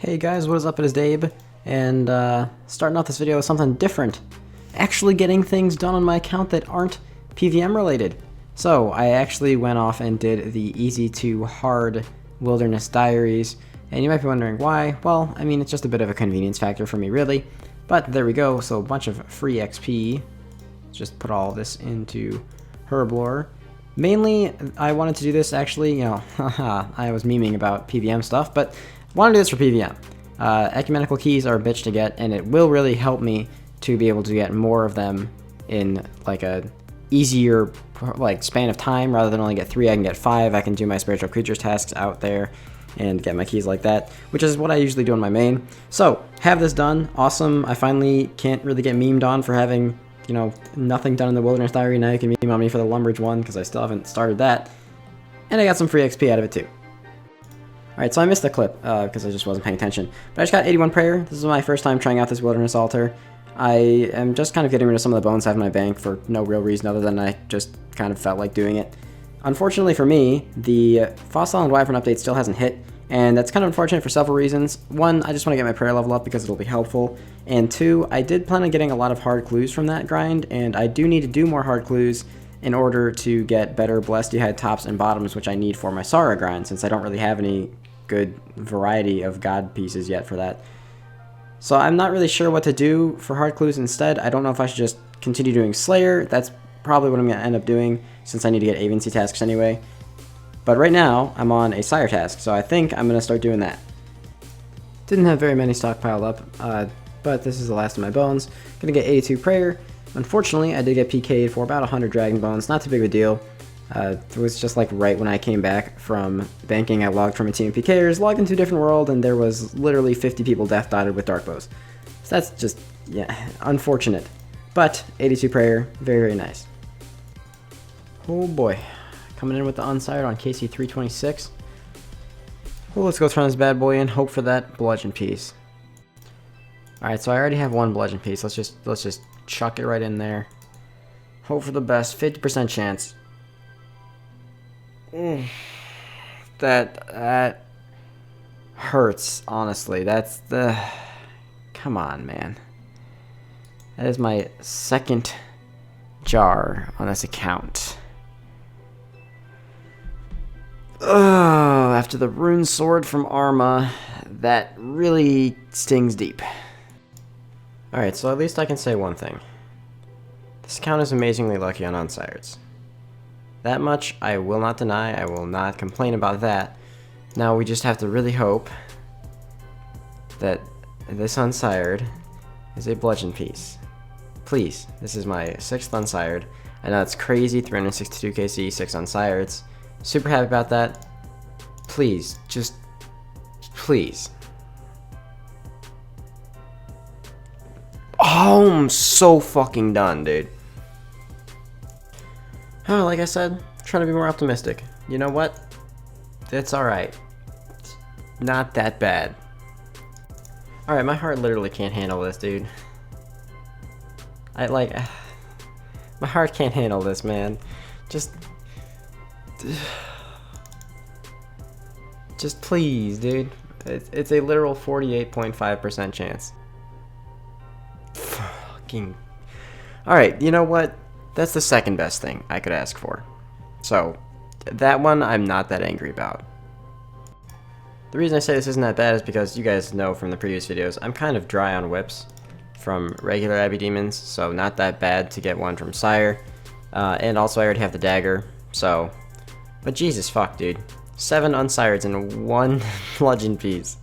Hey guys, what is up? It is Dabe, and starting off this video with something different. Actually getting things done on my account that aren't PVM related. So, I actually went off and did the easy to hard wilderness diaries, and you might be wondering why. Well, I mean, it's just a bit of a convenience factor for me, really. But there we go, so a bunch of free XP. Just put all this into Herblore. Mainly, I wanted to do this actually, I was memeing about PVM stuff, but I want to do this for PVM. Ecumenical keys are a bitch to get, and it will really help me to be able to get more of them in like a easier span of time. Rather than only get 3, I can get 5. I can do my spiritual creatures tasks out there and get my keys like that, which is what I usually do on my main. So, have this done. Awesome. I finally can't really get memed on for having, nothing done in the Wilderness Diary. Now you can meme on me for the Lumbridge one, because I still haven't started that. And I got some free XP out of it too. Alright, so I missed the clip, because I just wasn't paying attention. But I just got 81 prayer. This is my first time trying out this Wilderness Altar. I am just kind of getting rid of some of the bones I have in my bank for no real reason other than I just kind of felt like doing it. Unfortunately for me, the Fossil and Wyvern update still hasn't hit, and that's kind of unfortunate for several reasons. One, I just want to get my prayer level up because it'll be helpful. And two, I did plan on getting a lot of hard clues from that grind, and I do need to do more hard clues in order to get better Blessed Hide tops and bottoms, which I need for my Sara grind, since I don't really have any good variety of god pieces yet for that. So I'm not really sure what to do for hard clues instead. I don't know if I should just continue doing Slayer. That's probably what I'm going to end up doing, since I need to get agency tasks anyway. But right now, I'm on a Sire task, so I think I'm going to start doing that. Didn't have very many stockpiled up, but this is the last of my bones. Gonna get 82 prayer. Unfortunately, I did get PK'd for about 100 dragon bones. Not too big of a deal. It was just like right when I came back from banking, I logged from a team of PKers, logged into a different world, and there was literally 50 people death dotted with dark bows. So that's just, yeah, unfortunate. But 82 prayer, very, very nice. Oh boy. Coming in with the unsired on KC 326. Well, let's go throw this bad boy in, hope for that bludgeon piece. Alright, so I already have one bludgeon piece. Let's just chuck it right in there. Hope for the best. 50% chance. That hurts, honestly. That's the... Come on, man. That is my second jar on this account. Oh, after the rune sword from Arma, that really stings deep. Alright, so at least I can say one thing. This account is amazingly lucky on unsireds. That much I will not deny, I will not complain about that. Now we just have to really hope that this unsired is a bludgeon piece. Please, this is my 6th unsired. I know it's crazy, 362 KC, 6 unsireds. Super happy about that. Please, just please. Oh, I'm so fucking done, dude. Oh, like I said, trying to be more optimistic. You know what? It's alright. It's not that bad. Alright, my heart literally can't handle this, dude. My heart can't handle this, man. Just please, dude. It's a literal 48.5% chance. Fucking... Alright, you know what? That's the second best thing I could ask for. So, that one I'm not that angry about. The reason I say this isn't that bad is because you guys know from the previous videos, I'm kind of dry on whips from regular Abbey Demons, so not that bad to get one from Sire. And also I already have the dagger, so... But Jesus fuck, dude. 7 unsireds and 1 bludgeon piece.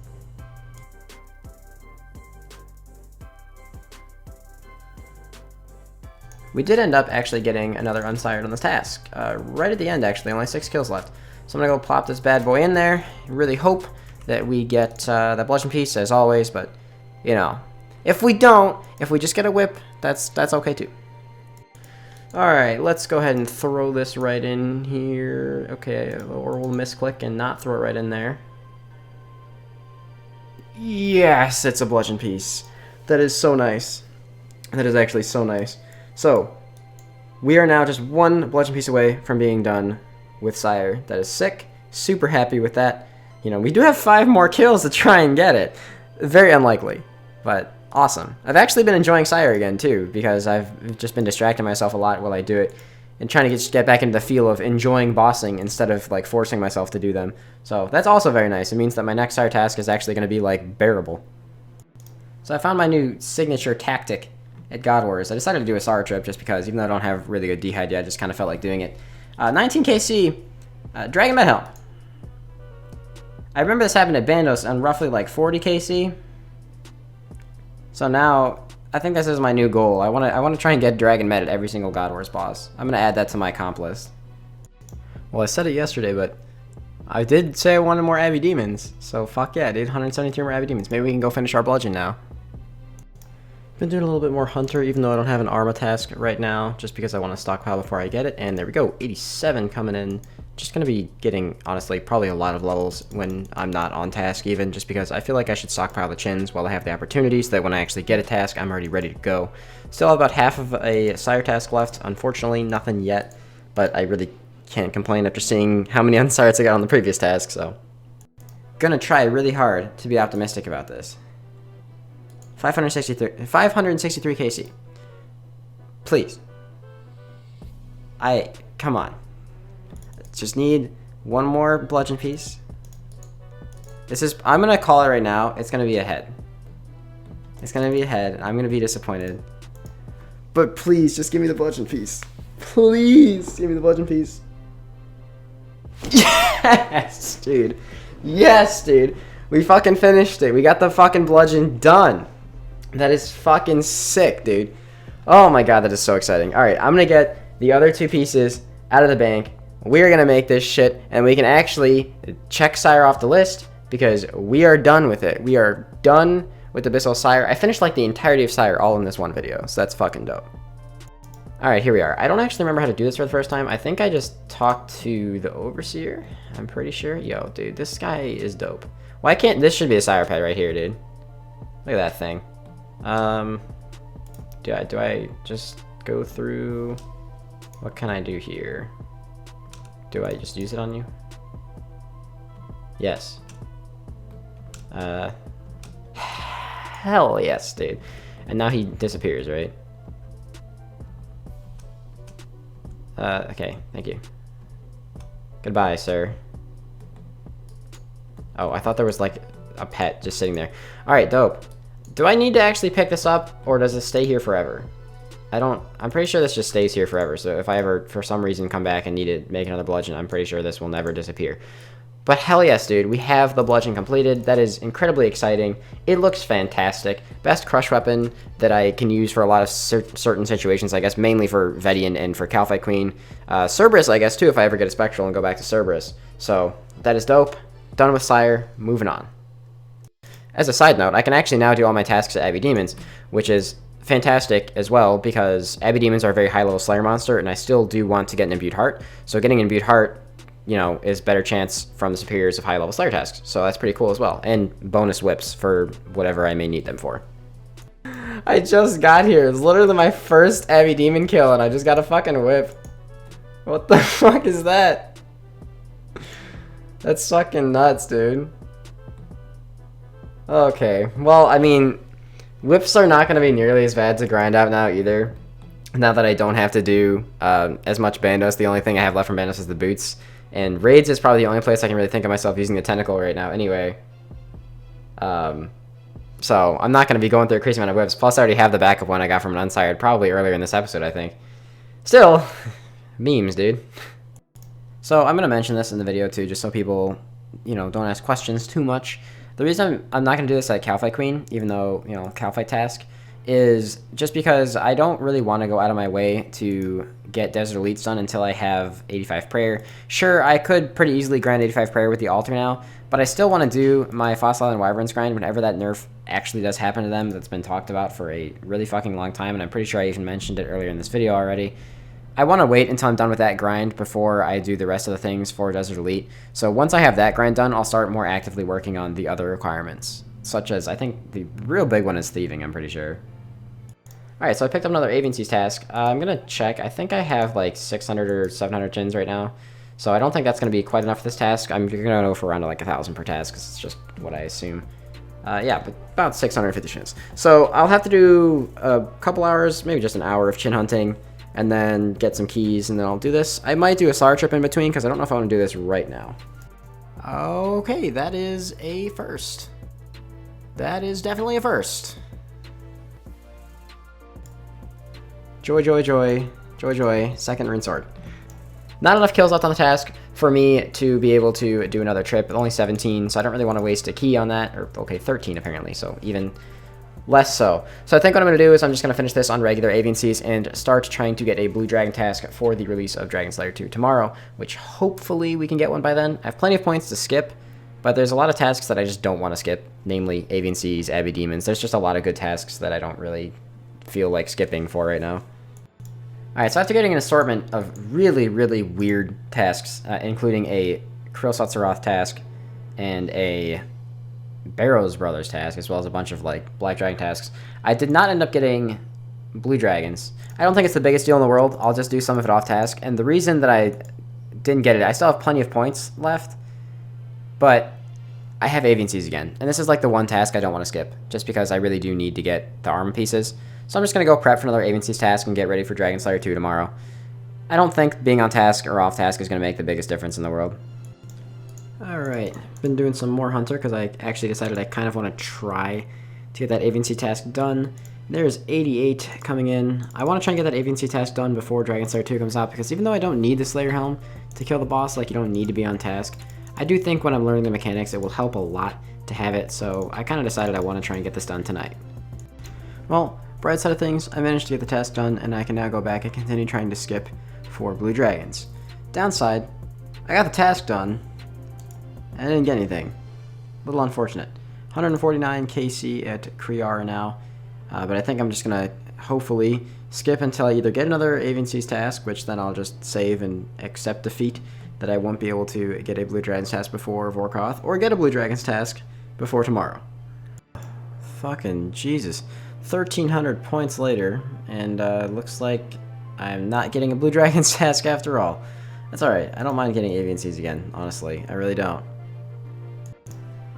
We did end up actually getting another unsired on this task. Right at the end, actually. Only 6 kills left. So I'm going to go plop this bad boy in there. Really hope that we get that bludgeon piece, as always. But, if we don't, if we just get a whip, that's okay too. Alright, let's go ahead and throw this right in here. Okay, or we'll misclick and not throw it right in there. Yes, it's a bludgeon piece. That is so nice. That is actually so nice. So, we are now just 1 bludgeon piece away from being done with Sire. That is sick. Super happy with that. You know, we do have 5 more kills to try and get it. Very unlikely, but awesome. I've actually been enjoying Sire again, too, because I've just been distracting myself a lot while I do it, and trying to get back into the feel of enjoying bossing instead of, like, forcing myself to do them. So that's also very nice. It means that my next Sire task is actually going to be, like, bearable. So I found my new signature tactic at God Wars. I decided to do a Sire trip just because, even though I don't have really good D-Hide yet, I just kind of felt like doing it. 19 KC, Dragon Med Helm. I remember this happened at Bandos on roughly like 40 KC. So now, I think this is my new goal. I want to try and get Dragon Med at every single God Wars boss. I'm going to add that to my comp list. Well, I said it yesterday, but I did say I wanted more Abbey Demons. So fuck yeah, dude, 173 more Abbey Demons. Maybe we can go finish our bludgeon now. Been doing a little bit more Hunter, even though I don't have an Arma task right now, just because I want to stockpile before I get it. And there we go, 87 coming in. Just going to be getting, honestly, probably a lot of levels when I'm not on task even, just because I feel like I should stockpile the chins while I have the opportunity, so that when I actually get a task, I'm already ready to go. Still have about half of a Sire task left. Unfortunately, nothing yet, but I really can't complain after seeing how many unsires I got on the previous task, so. Gonna try really hard to be optimistic about this. 563 KC. Please. Come on. Just need one more bludgeon piece. I'm gonna call it right now. It's gonna be a head. It's gonna be a head, and I'm gonna be disappointed. But please, just give me the bludgeon piece. Please, give me the bludgeon piece. Yes, dude. Yes, dude. We fucking finished it. We got the fucking bludgeon done. That is fucking sick, dude. Oh my god, that is so exciting. Alright, I'm gonna get the other 2 pieces out of the bank. We're gonna make this shit, and we can actually check Sire off the list, because we are done with it. We are done with Abyssal Sire. I finished like the entirety of Sire all in this one video, so that's fucking dope. Alright, here we are. I don't actually remember how to do this for the first time. I think I just talked to the Overseer. I'm pretty sure. Yo, dude, this guy is dope. Why can't... This should be a Sire pad right here, dude. Look at that thing. Do I just go through... What can I do here? Do I just use it on you? Yes. Hell yes, dude. And now he disappears, right? Okay, thank you. Goodbye, sir. Oh, I thought there was like a pet just sitting there. Alright, dope. Do I need to actually pick this up, or does it stay here forever? I'm pretty sure this just stays here forever, so if I ever, for some reason, come back and need to make another bludgeon, I'm pretty sure this will never disappear. But hell yes, dude, we have the bludgeon completed. That is incredibly exciting. It looks fantastic. Best crush weapon that I can use for a lot of certain situations, I guess, mainly for Vedian and for Calphite Queen. Cerberus, I guess, too, if I ever get a Spectral and go back to Cerberus. So, that is dope. Done with Sire. Moving on. As a side note, I can actually now do all my tasks at Abbey Demons, which is fantastic as well, because Abbey Demons are a very high-level Slayer monster, and I still do want to get an Imbued Heart. So getting an Imbued Heart, you know, is better chance from the superiors of high-level Slayer tasks. So that's pretty cool as well. And bonus whips for whatever I may need them for. I just got here. It's literally my first Abbey Demon kill, and I just got a fucking whip. What the fuck is that? That's fucking nuts, dude. Okay, well, I mean, whips are not going to be nearly as bad to grind out now either. Now that I don't have to do as much Bandos, the only thing I have left from Bandos is the boots. And raids is probably the only place I can really think of myself using the tentacle right now anyway. So I'm not going to be going through a crazy amount of whips. Plus I already have the backup one I got from an unsired probably earlier in this episode, I think. Still, memes, dude. So I'm going to mention this in the video too, just so people, you know, don't ask questions too much. The reason I'm not going to do this at Calphite Queen, even though, you know, Calphite task, is just because I don't really want to go out of my way to get Desert Elites done until I have 85 Prayer. Sure, I could pretty easily grind 85 Prayer with the altar now, but I still want to do my Fossil and Wyverns grind whenever that nerf actually does happen to them. That's been talked about for a really fucking long time, and I'm pretty sure I even mentioned it earlier in this video already. I want to wait until I'm done with that grind before I do the rest of the things for Desert Elite. So once I have that grind done, I'll start more actively working on the other requirements, such as, I think the real big one is thieving, I'm pretty sure. Alright, so I picked up another Aviancies task. I'm going to check. I think I have like 600 or 700 chins right now. So I don't think that's going to be quite enough for this task. I'm going to go for around like 1,000 per task, because it's just what I assume. Yeah, but about 650 shins. So I'll have to do a couple hours, maybe just an hour of chin hunting, and then get some keys, and then I'll do this. I might do a sire trip in between, because I don't know if I want to do this right now. Okay, that is a first. That is definitely a first. Joy, joy, joy. Joy, joy. Second rune sword. Not enough kills left on the task for me to be able to do another trip. Only 17, so I don't really want to waste a key on that. Or, okay, 13 apparently, so even less so. So I think what I'm going to do is I'm just going to finish this on regular avian seas and start trying to get a blue dragon task for the release of Dragon Slayer 2 tomorrow, which hopefully we can get one by then. I have plenty of points to skip, but there's a lot of tasks that I just don't want to skip, namely avian seas, abbey demons. There's just a lot of good tasks that I don't really feel like skipping for right now. Alright, so after getting an assortment of really, really weird tasks, including a Krill Sotsaroth task and a Barrows Brothers task, as well as a bunch of like Black Dragon tasks, I did not end up getting Blue Dragons. I don't think it's the biggest deal in the world. I'll just do some of it off task, and the reason that I didn't get it, I still have plenty of points left, but I have avian seas again, and this is like the one task I don't want to skip, just because I really do need to get the armor pieces. So I'm just going to go prep for another avian seas task and get ready for Dragon Slayer 2 tomorrow. I don't think being on task or off task is going to make the biggest difference in the world. Alright, been doing some more Hunter because I actually decided I kind of want to try to get that avian sea task done. There's 88 coming in. I want to try and get that avian sea task done before Dragon Slayer 2 comes out, because even though I don't need the Slayer Helm to kill the boss, like you don't need to be on task, I do think when I'm learning the mechanics it will help a lot to have it, so I kind of decided I want to try and get this done tonight. Well, bright side of things, I managed to get the task done, and I can now go back and continue trying to skip for Blue Dragons. Downside, I got the task done, and I didn't get anything. A little unfortunate. 149 KC at Kriar now, but I think I'm just going to hopefully skip until I either get another Avian Seas task, which then I'll just save and accept defeat that I won't be able to get a Blue Dragons task before Vorkath, or get a Blue Dragons task before tomorrow. Fucking Jesus. 1,300 points later, and looks like I'm not getting a Blue Dragons task after all. That's alright, I don't mind getting Avian Seas again, honestly, I really don't.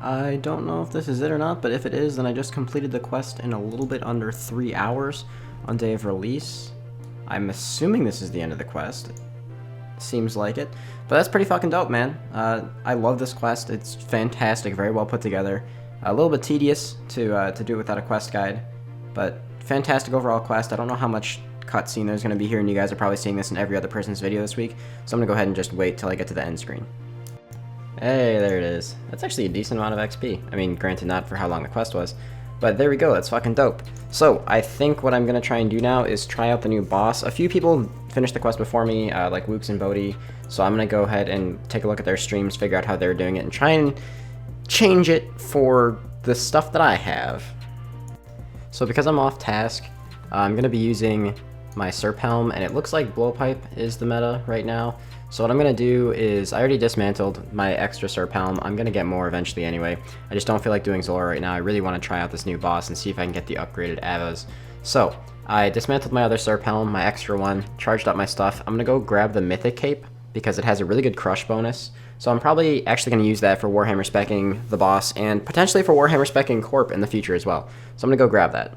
I don't know if this is it or not, but if it is, then I just completed the quest in a little bit under 3 hours on day of release. I'm assuming this is the end of the quest. Seems like it, but that's pretty fucking dope, man. I love this quest, it's fantastic, very well put together. A little bit tedious to do it without a quest guide, but fantastic overall quest. I don't know how much cutscene there's going to be here, and you guys are probably seeing this in every other person's video this week, so I'm going to go ahead and just wait till I get to the end screen. Hey, there it is. That's actually a decent amount of XP. I mean, granted, not for how long the quest was, but there we go, that's fucking dope. So, I think what I'm going to try and do now is try out the new boss. A few people finished the quest before me, like Wooks and Bodhi, so I'm going to go ahead and take a look at their streams, figure out how they're doing it, and try and change it for the stuff that I have. So because I'm off task, I'm going to be using my Serp Helm, and it looks like Blowpipe is the meta right now. So what I'm going to do is, I already dismantled my extra Serp Helm. I'm going to get more eventually anyway. I just don't feel like doing Zora right now. I really want to try out this new boss and see if I can get the upgraded Avas. So I dismantled my other Serp Helm, my extra one, charged up my stuff. I'm going to go grab the Mythic Cape because it has a really good crush bonus. So I'm probably actually going to use that for Warhammer Specking the boss, and potentially for Warhammer Specking Kerp in the future as well. So I'm going to go grab that.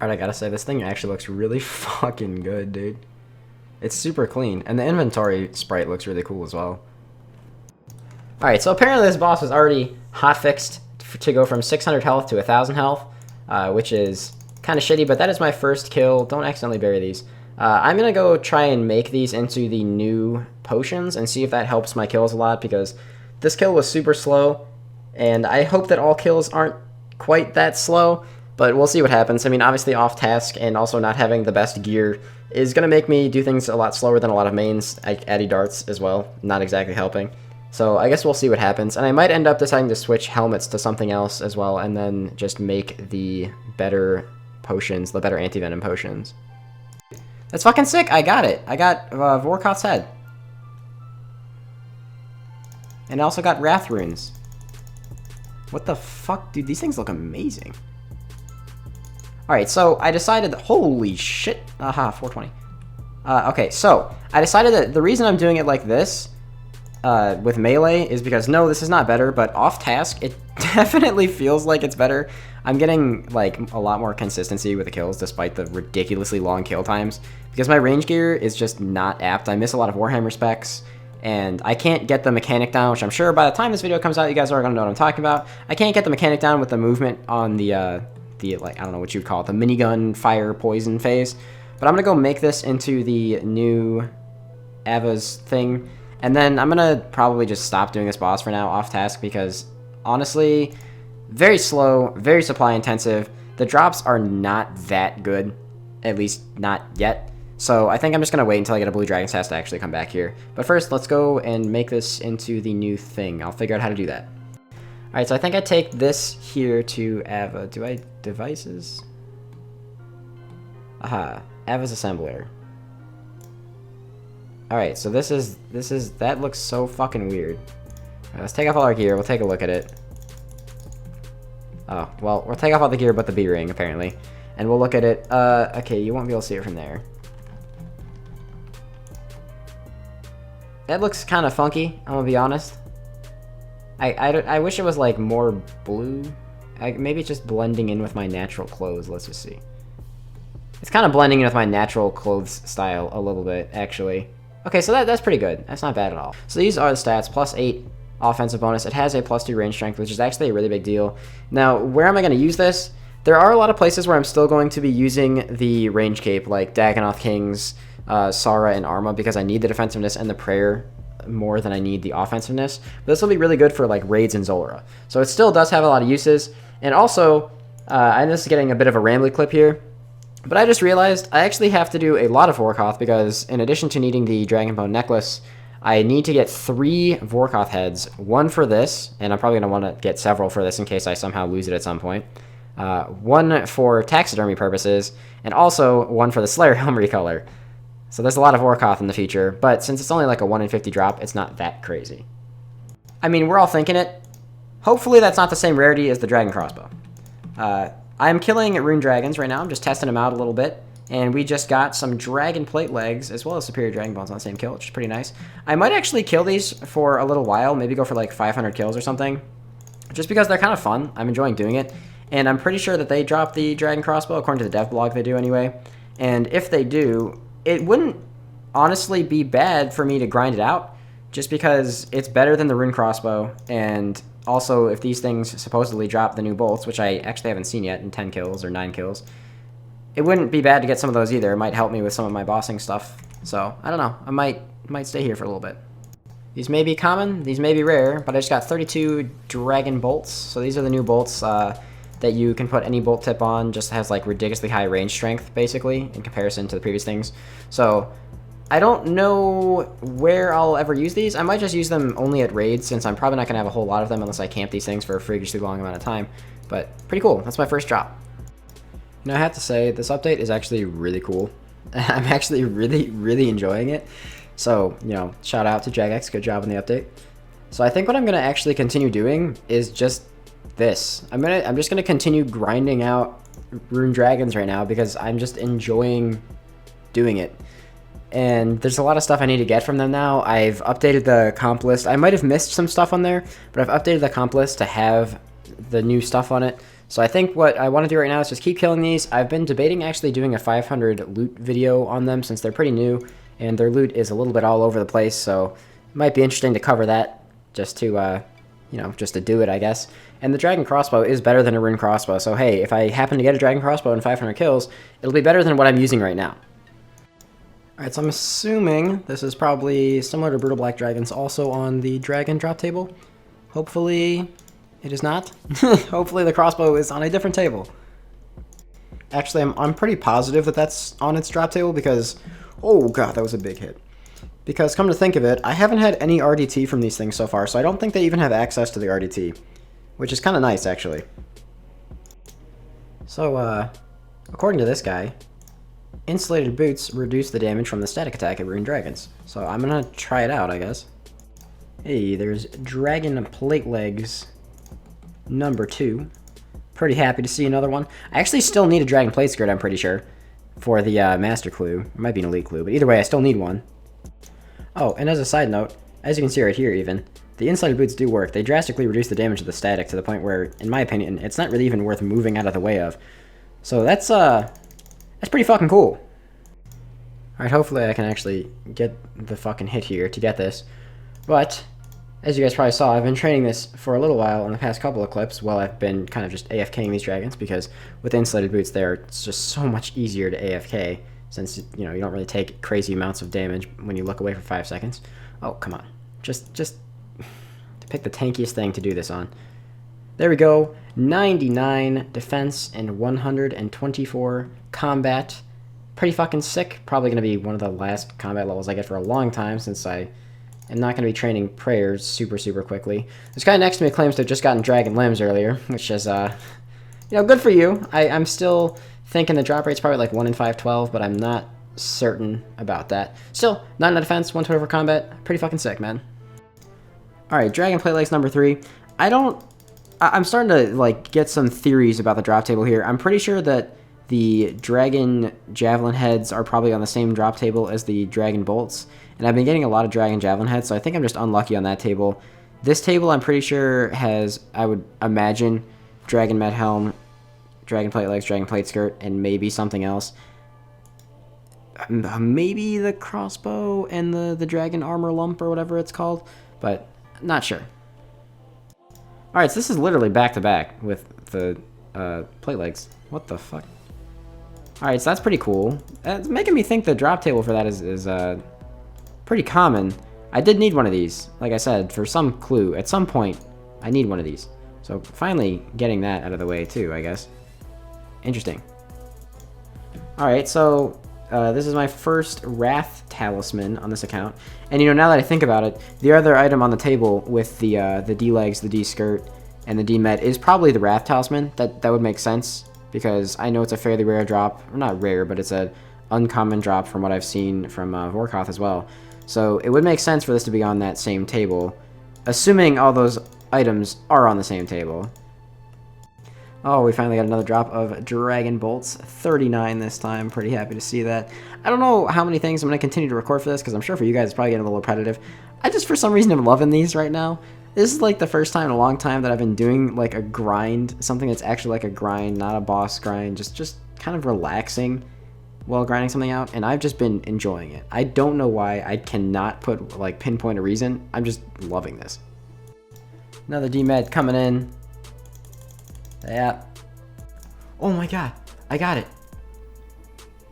Alright, I gotta say, this thing actually looks really fucking good, dude. It's super clean, and the inventory sprite looks really cool as well. Alright, so apparently this boss was already hotfixed to go from 600 health to 1000 health, which is kind of shitty, but that is my first kill. Don't accidentally bury these. I'm gonna go try and make these into the new potions and see if that helps my kills a lot, because this kill was super slow, and I hope that all kills aren't quite that slow. But we'll see what happens. I mean, obviously off task and also not having the best gear is going to make me do things a lot slower than a lot of mains, like Addy darts as well, not exactly helping. So I guess we'll see what happens. And I might end up deciding to switch helmets to something else as well, and then just make the better potions, the better anti-venom potions. That's fucking sick, I got it. I got Vorkath's head. And I also got Wrath runes. What the fuck, dude, these things look amazing. Alright, so I decided, holy shit, aha, 420. Okay, so I decided that the reason I'm doing it like this with melee is because, no, this is not better, but off task, it definitely feels like it's better. I'm getting like a lot more consistency with the kills despite the ridiculously long kill times because my range gear is just not apt. I miss a lot of Warhammer specs, and I can't get the mechanic down, which I'm sure by the time this video comes out, you guys are going to know what I'm talking about. I can't get the mechanic down with the movement on the like, I don't know what you'd call it, the minigun fire poison phase. But I'm going to go make this into the new Ava's thing. And then I'm going to probably just stop doing this boss for now off task because, honestly, very slow, very supply intensive. The drops are not that good, at least not yet. So I think I'm just going to wait until I get a blue dragon's test to actually come back here. But first, let's go and make this into the new thing. I'll figure out how to do that. Alright, so I think I take this here to Ava. Do I devices? Aha, Ava's assembler. Alright, so this is, that looks so fucking weird. Right, let's take off all our gear, we'll take a look at it. Oh, well, we'll take off all the gear but the B-ring, apparently. And we'll look at it. Okay, you won't be able to see it from there. That looks kind of funky, I'm gonna be honest. I wish it was like more blue. Maybe it's just blending in with my natural clothes. Let's just see. It's kind of blending in with my natural clothes style a little bit, actually. Okay, so that's pretty good. That's not bad at all. So these are the stats. +8 offensive bonus. It has a +2 range strength, which is actually a really big deal. Now, where am I going to use this? There are a lot of places where I'm still going to be using the range cape, like Dagannoth Kings, Sara, and Arma, because I need the defensiveness and the prayer more than I need the offensiveness. But this will be really good for like raids and Zolra. So it still does have a lot of uses. And also, I'm just getting a bit of a rambly clip here, but I just realized I actually have to do a lot of Vorkath because in addition to needing the Dragon Bone necklace, I need to get 3 Vorkath heads. 1 for this, and I'm probably going to want to get several for this in case I somehow lose it at some point. 1 for taxidermy purposes, and also 1 for the Slayer Helm recolor. So there's a lot of Vorkath in the future, but since it's only like a 1 in 50 drop, it's not that crazy. I mean, we're all thinking it. Hopefully that's not the same rarity as the Dragon Crossbow. I'm killing Rune Dragons right now. I'm just testing them out a little bit. And we just got some Dragon Plate Legs as well as Superior Dragon Bones on the same kill, which is pretty nice. I might actually kill these for a little while, maybe go for like 500 kills or something. Just because they're kind of fun. I'm enjoying doing it. And I'm pretty sure that they drop the Dragon Crossbow, according to the dev blog they do anyway. And if they do, it wouldn't honestly be bad for me to grind it out, just because it's better than the Rune Crossbow, and also if these things supposedly drop the new bolts, which I actually haven't seen yet in 10 kills or 9 kills, it wouldn't be bad to get some of those either. It might help me with some of my bossing stuff. So, I don't know. I might stay here for a little bit. These may be common, these may be rare, but I just got 32 Dragon Bolts. So these are the new bolts that you can put any bolt tip on, just has like ridiculously high range strength, basically, in comparison to the previous things. So, I don't know where I'll ever use these. I might just use them only at raids, since I'm probably not going to have a whole lot of them unless I camp these things for a freakishly long amount of time. But, pretty cool. That's my first drop. Now, I have to say, this update is actually really cool. I'm actually really enjoying it. So, you know, shout out to Jagex, good job on the update. So I think what I'm going to actually continue doing is just this. I'm just going to continue grinding out Rune Dragons right now because I'm just enjoying doing it. And there's a lot of stuff I need to get from them now. I've updated the comp list. I might have missed some stuff on there, but I've updated the comp list to have the new stuff on it. So I think what I want to do right now is just keep killing these. I've been debating actually doing a 500 loot video on them since they're pretty new, and their loot is a little bit all over the place, so it might be interesting to cover that just to, you know, just to do it, I guess. And the Dragon Crossbow is better than a Rune Crossbow, so hey, if I happen to get a Dragon Crossbow and 500 kills, it'll be better than what I'm using right now. Alright, so I'm assuming this is probably similar to Brutal Black Dragons, also on the Dragon drop table. Hopefully it is not. Hopefully the crossbow is on a different table. Actually, I'm pretty positive that that's on its drop table because, oh god, that was a big hit. Because come to think of it, I haven't had any RDT from these things so far, so I don't think they even have access to the RDT, which is kind of nice, actually. So, according to this guy, insulated boots reduce the damage from the static attack of Rune Dragons. So I'm gonna try it out, I guess. Hey, there's Dragon Plate Legs number 2. Pretty happy to see another one. I actually still need a Dragon Plate Skirt, I'm pretty sure. for the master clue. It might be an elite clue, but either way, I still need one. Oh, and as a side note, as you can see right here even, the insulated boots do work. They drastically reduce the damage of the static to the point where, in my opinion, it's not really even worth moving out of the way of. So that's pretty fucking cool. Alright, hopefully I can actually get the fucking hit here to get this. But, as you guys probably saw, I've been training this for a little while in the past couple of clips while I've been kind of just AFKing these dragons, because with the insulated boots there, it's just so much easier to AFK, since, you know, you don't really take crazy amounts of damage when you look away for 5 seconds. Oh, come on. Just pick the tankiest thing to do this on. There we go. 99 defense and 124 combat. Pretty fucking sick. Probably going to be one of the last combat levels I get for a long time, since I am not going to be training prayers super quickly. This guy next to me claims to have just gotten dragon limbs earlier, which is, you know, good for you. I'm still thinking the drop rate's probably like 1 in 512, but I'm not certain about that. Still, 9 on defense, 124 combat. Pretty fucking sick, man. Alright, Dragon Plate Legs number 3. I'm starting to, like, get some theories about the drop table here. I'm pretty sure that the Dragon Javelin heads are probably on the same drop table as the Dragon Bolts. And I've been getting a lot of Dragon Javelin heads, so I think I'm just unlucky on that table. This table, I'm pretty sure, has, I would imagine, Dragon Med Helm, Dragon Plate Legs, Dragon Plate Skirt, and maybe something else. Maybe the crossbow and the Dragon Armor Lump or whatever it's called, but not sure. Alright, so this is literally back-to-back with the plate legs. What the fuck? Alright, so that's pretty cool. It's making me think the drop table for that is pretty common. I did need one of these, like I said, for some clue. At some point, I need one of these. So finally getting that out of the way too, I guess. Interesting. Alright, so this is my first Wrath Talisman on this account. And, you know, now that I think about it, the other item on the table with the D-Legs, the D-Skirt, and the D-Med is probably the Wrath Talisman. That would make sense, because I know it's a fairly rare drop. Or not rare, but it's an uncommon drop from what I've seen from Vorkath as well. So it would make sense for this to be on that same table, assuming all those items are on the same table. Oh, we finally got another drop of Dragon Bolts. 39 this time. Pretty happy to see that. I don't know how many things I'm going to continue to record for this, because I'm sure for you guys it's probably getting a little repetitive. I just, for some reason, am loving these right now. This is like the first time in a long time that I've been doing like a grind, something that's actually like a grind, not a boss grind, just kind of relaxing while grinding something out, and I've just been enjoying it. I don't know why. I cannot pinpoint a reason. I'm just loving this. Another D-Med coming in. Yeah. Oh my god. I got it.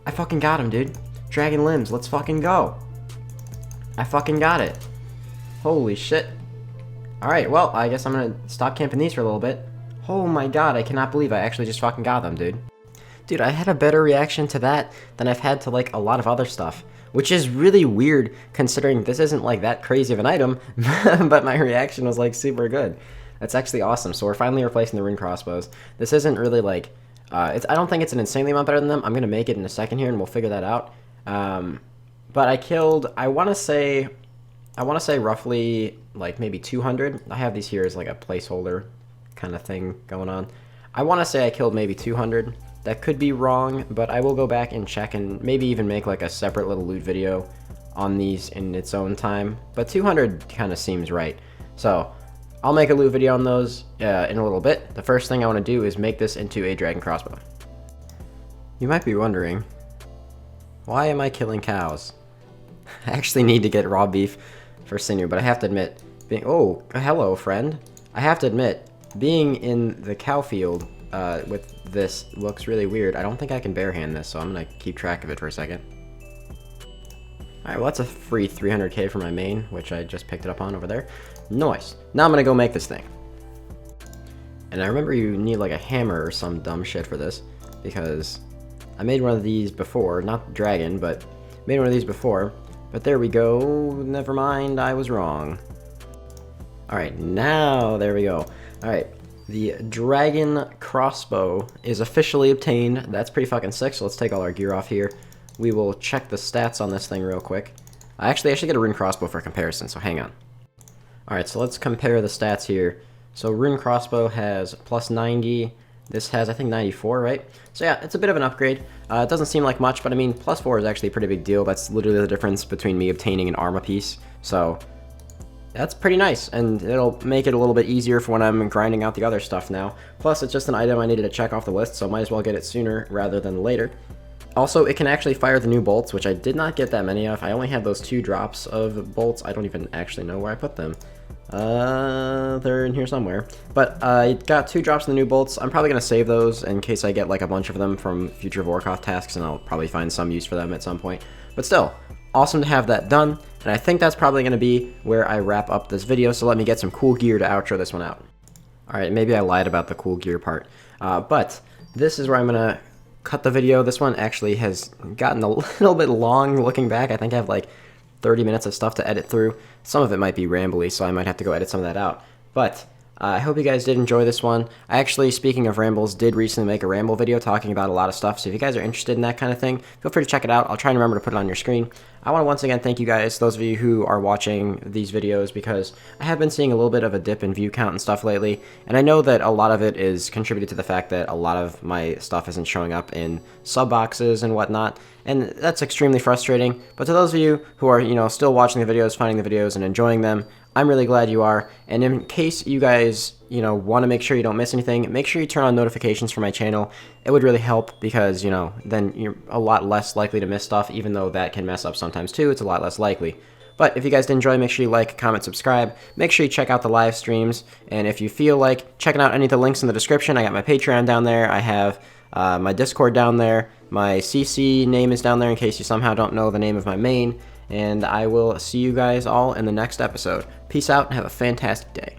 I fucking got him, dude. Dragon limbs. Let's fucking go. I fucking got it. Holy shit. Alright, well, I guess I'm gonna stop camping these for a little bit. Oh my god, I cannot believe I actually just fucking got them, dude. Dude, I had a better reaction to that than I've had to, like, a lot of other stuff. Which is really weird, considering this isn't, like, that crazy of an item, but my reaction was, like, super good. That's actually awesome. So we're finally replacing the Rune crossbows. This isn't really, like, I don't think it's an insanely amount better than them. I'm going to make it in a second here, and we'll figure that out. But I killed, I want to say roughly, like, maybe 200. I have these here as, like, a placeholder kind of thing going on. I want to say I killed maybe 200. That could be wrong, but I will go back and check and maybe even make, like, a separate little loot video on these in its own time. But 200 kind of seems right. So I'll make a loot video on those in a little bit. The first thing I want to do is make this into a dragon crossbow. You might be wondering, why am I killing cows? I actually need to get raw beef for sinew, but I have to admit, oh, hello, friend. I have to admit, being in the cow field with this looks really weird. I don't think I can barehand this, so I'm going to keep track of it for a second. Alright, well, that's a free 300k for my main, which I just picked it up on over there. Nice. Now I'm going to go make this thing. And I remember you need, like, a hammer or some dumb shit for this, because I made one of these before. Not dragon, but made one of these before. But there we go. Never mind, I was wrong. Alright, now there we go. Alright, the dragon crossbow is officially obtained. That's pretty fucking sick, so let's take all our gear off here. We will check the stats on this thing real quick. I should get a rune crossbow for comparison, so hang on. Alright, so let's compare the stats here. So rune crossbow has plus 90, This has, I think, 94, right? So yeah, it's a bit of an upgrade. It doesn't seem like much, but I mean, +4 is actually a pretty big deal. That's literally the difference between me obtaining an armor piece. So that's pretty nice, and it'll make it a little bit easier for when I'm grinding out the other stuff now. Plus, it's just an item I needed to check off the list, so might as well get it sooner rather than later. Also, it can actually fire the new bolts, which I did not get that many of. I only had those 2 drops of bolts. I don't even actually know where I put them. They're in here somewhere. But I got 2 drops of the new bolts. I'm probably going to save those in case I get like a bunch of them from future Vorkath tasks, and I'll probably find some use for them at some point. But still, awesome to have that done, and I think that's probably going to be where I wrap up this video, so let me get some cool gear to outro this one out. Alright, maybe I lied about the cool gear part, but this is where I'm going to cut the video. This one actually has gotten a little bit long looking back. I think I have like 30 minutes of stuff to edit through. Some of it might be rambly, so I might have to go edit some of that out. But I hope you guys did enjoy this one. I actually, speaking of rambles, did recently make a ramble video talking about a lot of stuff, so if you guys are interested in that kind of thing, feel free to check it out. I'll try and remember to put it on your screen. I want to once again thank you guys, those of you who are watching these videos, because I have been seeing a little bit of a dip in view count and stuff lately, and I know that a lot of it is contributed to the fact that a lot of my stuff isn't showing up in sub boxes and whatnot, and that's extremely frustrating. But to those of you who are, still watching the videos, finding the videos, and enjoying them, I'm really glad you are. And in case you guys, want to make sure you don't miss anything, make sure you turn on notifications for my channel. It would really help because, then you're a lot less likely to miss stuff, even though that can mess up sometimes too. It's a lot less likely. But if you guys did enjoy, make sure you like, comment, subscribe. Make sure you check out the live streams. And if you feel like checking out any of the links in the description, I got my Patreon down there. I have my Discord down there. My CC name is down there in case you somehow don't know the name of my main. And I will see you guys all in the next episode. Peace out and have a fantastic day.